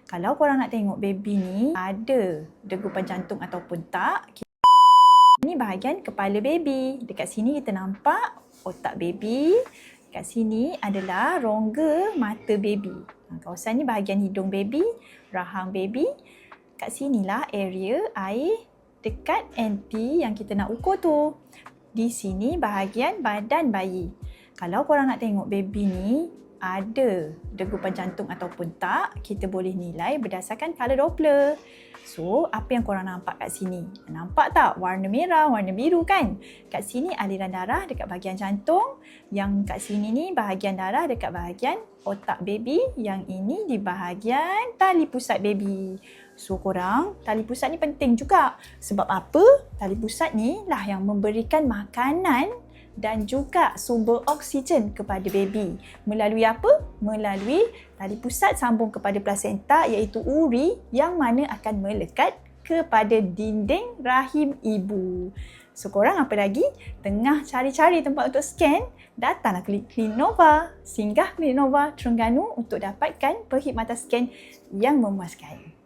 Kalau korang nak tengok baby ni ada degupan jantung ataupun tak, ini bahagian kepala baby. Dekat sini kita nampak otak baby. Dekat sini adalah rongga mata baby. Kawasan ni bahagian hidung baby, rahang baby. Kat sinilah area air dekat anti yang kita nak ukur tu. Di sini bahagian badan bayi. Kalau korang nak tengok baby ni ada degupan jantung ataupun tak, kita boleh nilai berdasarkan color Doppler. So, apa yang korang nampak kat sini? Nampak tak? Warna merah, warna biru kan? Kat sini aliran darah dekat bahagian jantung. Yang kat sini ni bahagian darah dekat bahagian otak baby. Yang ini di bahagian tali pusat baby. So, korang, tali pusat ni penting juga. Sebab apa? Tali pusat ni lah yang memberikan makanan dan juga sumber oksigen kepada baby. Melalui apa? Melalui tali pusat sambung kepada plasenta iaitu uri yang mana akan melekat kepada dinding rahim ibu. So korang apa lagi? Tengah cari-cari tempat untuk scan, datanglah ke Klinik Nova. Singgah Klinik Nova Terengganu untuk dapatkan perkhidmatan scan yang memuaskan.